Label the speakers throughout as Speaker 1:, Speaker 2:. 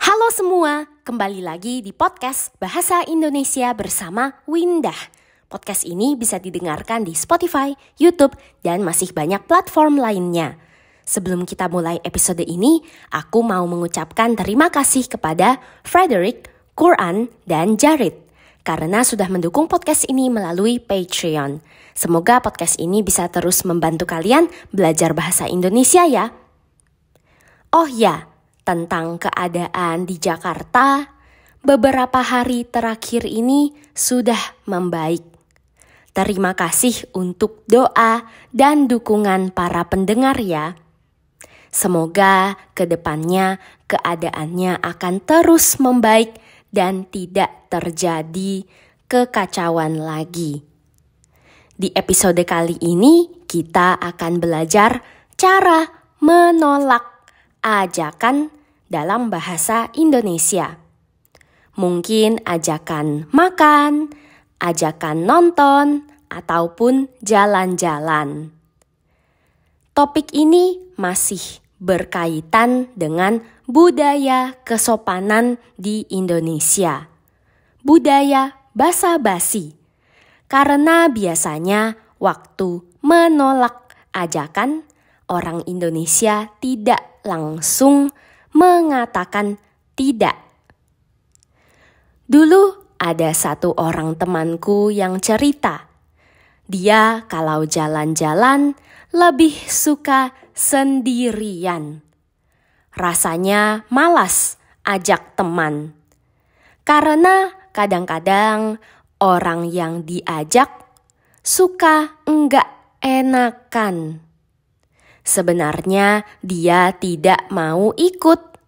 Speaker 1: Halo semua, kembali lagi di podcast Bahasa Indonesia bersama Windah. Podcast ini bisa didengarkan di Spotify, YouTube, dan masih banyak platform lainnya. Sebelum kita mulai episode ini, aku mau mengucapkan terima kasih kepada Frederick, Quran, dan Jared karena sudah mendukung podcast ini melalui Patreon. Semoga podcast ini bisa terus membantu kalian belajar bahasa Indonesia ya. Oh ya, tentang keadaan di Jakarta, beberapa hari terakhir ini sudah membaik. Terima kasih untuk doa dan dukungan para pendengar ya. Semoga ke depannya keadaannya akan terus membaik dan tidak terjadi kekacauan lagi. Di episode kali ini kita akan belajar cara menolak ajakan dalam bahasa Indonesia. Mungkin ajakan makan, ajakan nonton, ataupun jalan-jalan. Topik ini masih berkaitan dengan budaya kesopanan di Indonesia. Budaya basa-basi. Karena biasanya waktu menolak ajakan, orang Indonesia tidak langsung mengatakan tidak. Dulu ada satu orang temanku yang cerita, dia kalau jalan-jalan lebih suka sendirian. Rasanya malas ajak teman. Karena kadang-kadang orang yang diajak suka enggak enakan. Sebenarnya dia tidak mau ikut,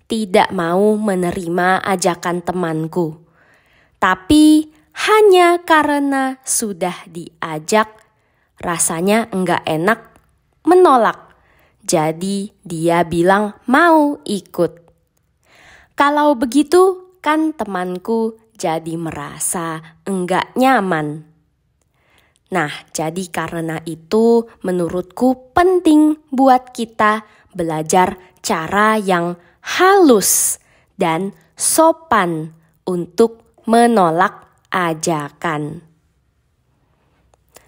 Speaker 1: tidak mau menerima ajakan temanku. Tapi hanya karena sudah diajak, rasanya enggak enak, menolak. Jadi dia bilang mau ikut. Kalau begitu kan temanku jadi merasa enggak nyaman. Nah, jadi karena itu menurutku penting buat kita belajar cara yang halus dan sopan untuk menolak ajakan.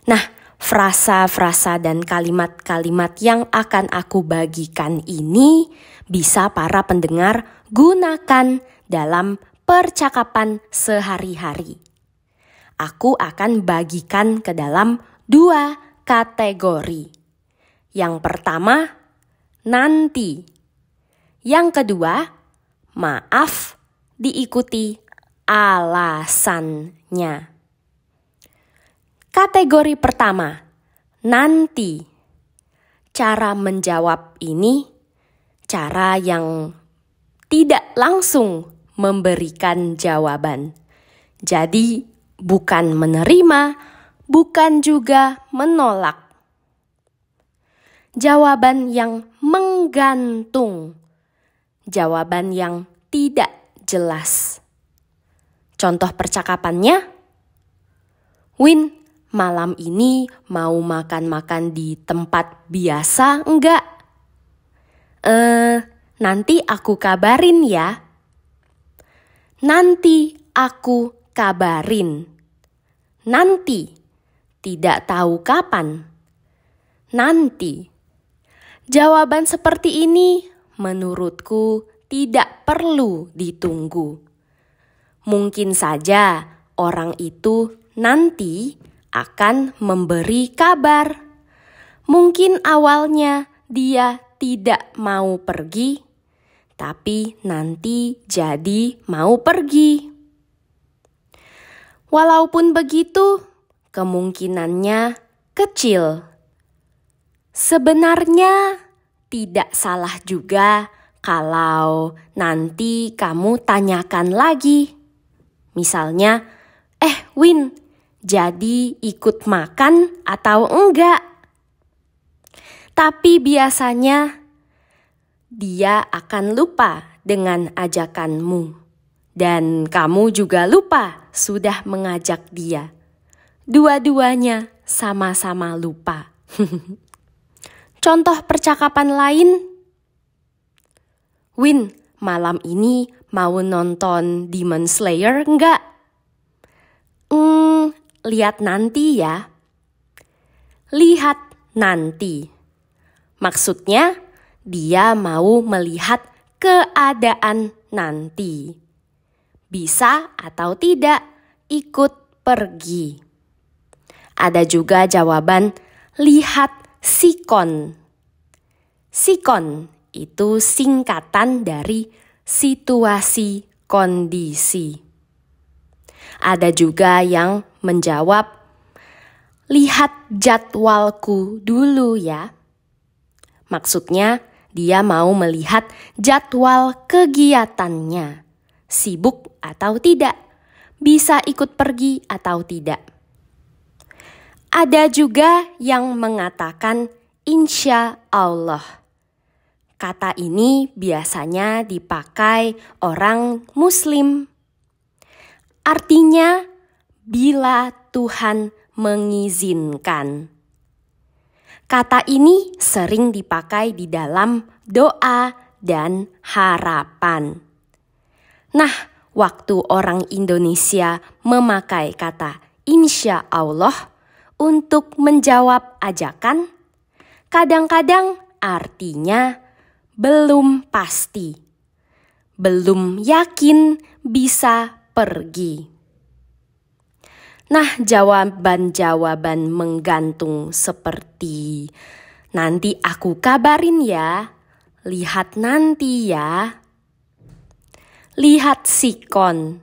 Speaker 1: Nah, frasa-frasa dan kalimat-kalimat yang akan aku bagikan ini bisa para pendengar gunakan dalam percakapan sehari-hari. Aku akan bagikan ke dalam 2 kategori. Yang pertama, nanti. Yang kedua, maaf diikuti alasannya. Kategori pertama, nanti. Cara menjawab ini, cara yang tidak langsung memberikan jawaban. Jadi, bukan menerima, bukan juga menolak. Jawaban yang menggantung. Jawaban yang tidak jelas. Contoh percakapannya, Win, malam ini mau makan-makan di tempat biasa enggak? Nanti aku kabarin ya. Nanti aku kabarin. Nanti, tidak tahu kapan. Nanti. Jawaban seperti ini menurutku tidak perlu ditunggu. Mungkin saja orang itu nanti akan memberi kabar. Mungkin awalnya dia tidak mau pergi, tapi nanti jadi mau pergi. Walaupun begitu, kemungkinannya kecil. Sebenarnya tidak salah juga kalau nanti kamu tanyakan lagi. Misalnya, Win, jadi ikut makan atau enggak? Tapi biasanya dia akan lupa dengan ajakanmu. Dan kamu juga lupa sudah mengajak dia. Dua-duanya sama-sama lupa. Contoh percakapan lain, Win, malam ini Mau nonton Demon Slayer enggak? Lihat nanti ya. Lihat nanti. Maksudnya, dia mau melihat keadaan nanti. Bisa atau tidak ikut pergi. Ada juga jawaban lihat sikon. Sikon itu singkatan dari situasi kondisi. Ada juga yang menjawab, lihat jadwalku dulu ya. Maksudnya, dia mau melihat jadwal kegiatannya. Sibuk atau tidak, bisa ikut pergi atau tidak. Ada juga yang mengatakan insya Allah. Kata ini biasanya dipakai orang Muslim. Artinya, bila Tuhan mengizinkan. Kata ini sering dipakai di dalam doa dan harapan. Nah, waktu orang Indonesia memakai kata insya Allah untuk menjawab ajakan, kadang-kadang artinya belum pasti, belum yakin bisa pergi. Nah, jawaban-jawaban menggantung seperti nanti aku kabarin ya, lihat nanti ya, lihat sikon,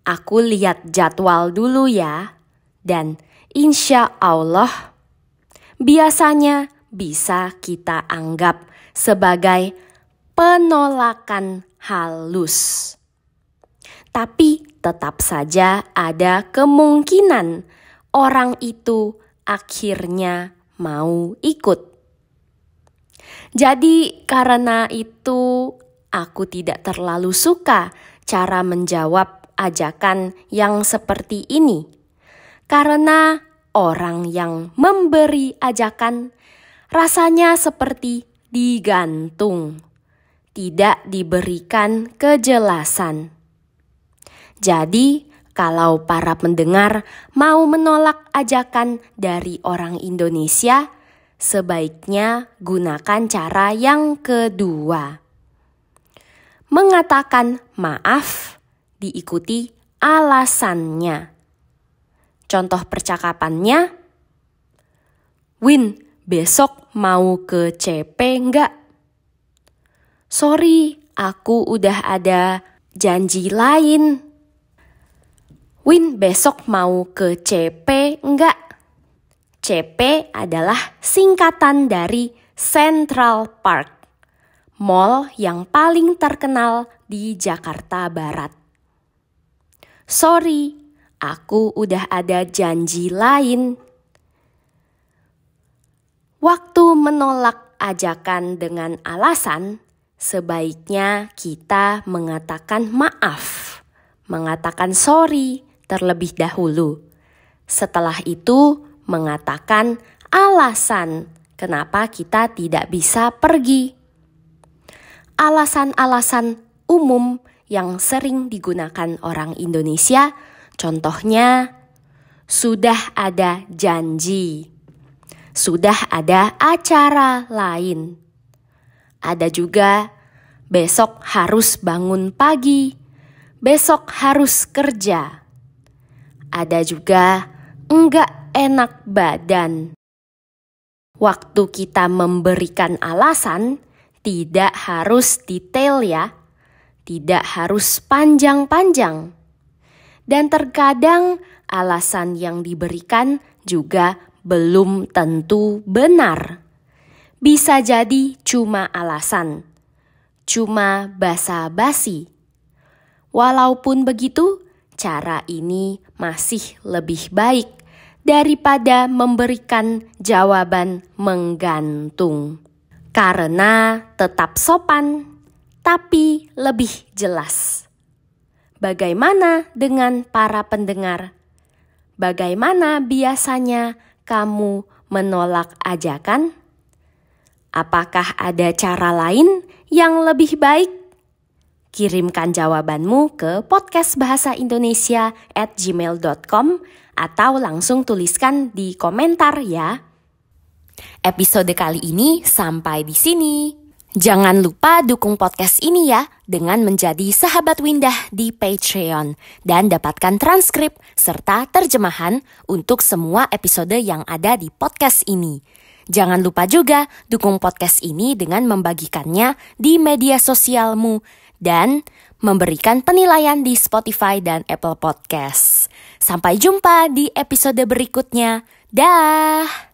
Speaker 1: aku lihat jadwal dulu ya, dan insya Allah biasanya bisa kita anggap sebagai penolakan halus. Tapi tetap saja ada kemungkinan orang itu akhirnya mau ikut. Jadi karena itu aku tidak terlalu suka cara menjawab ajakan yang seperti ini. Karena orang yang memberi ajakan rasanya seperti digantung, tidak diberikan kejelasan. Jadi, kalau para pendengar mau menolak ajakan dari orang Indonesia, sebaiknya gunakan cara yang kedua. Mengatakan maaf diikuti alasannya. Contoh percakapannya, Win, besok mau ke CP enggak? Sorry, aku udah ada janji lain. Win, besok mau ke CP enggak? CP adalah singkatan dari Central Park, mall yang paling terkenal di Jakarta Barat. Sorry, aku udah ada janji lain. Waktu menolak ajakan dengan alasan, sebaiknya kita mengatakan maaf, mengatakan sorry terlebih dahulu. Setelah itu mengatakan alasan kenapa kita tidak bisa pergi. Alasan-alasan umum yang sering digunakan orang Indonesia, contohnya sudah ada janji, sudah ada acara lain. Ada juga besok harus bangun pagi, besok harus kerja. Ada juga enggak enak badan. Waktu kita memberikan alasan, tidak harus detail ya, tidak harus panjang-panjang. Dan terkadang alasan yang diberikan juga belum tentu benar. Bisa jadi cuma alasan, cuma basa-basi. Walaupun begitu, cara ini masih lebih baik daripada memberikan jawaban menggantung. Karena tetap sopan, tapi lebih jelas. Bagaimana dengan para pendengar? Bagaimana biasanya kamu menolak ajakan? Apakah ada cara lain yang lebih baik? Kirimkan jawabanmu ke podcastbahasaindonesia@gmail.com atau langsung tuliskan di komentar ya. Episode kali ini sampai di sini. Jangan lupa dukung podcast ini ya dengan menjadi sahabat Windah di Patreon dan dapatkan transkrip serta terjemahan untuk semua episode yang ada di podcast ini. Jangan lupa juga dukung podcast ini dengan membagikannya di media sosialmu dan memberikan penilaian di Spotify dan Apple Podcast. Sampai jumpa di episode berikutnya. Dah!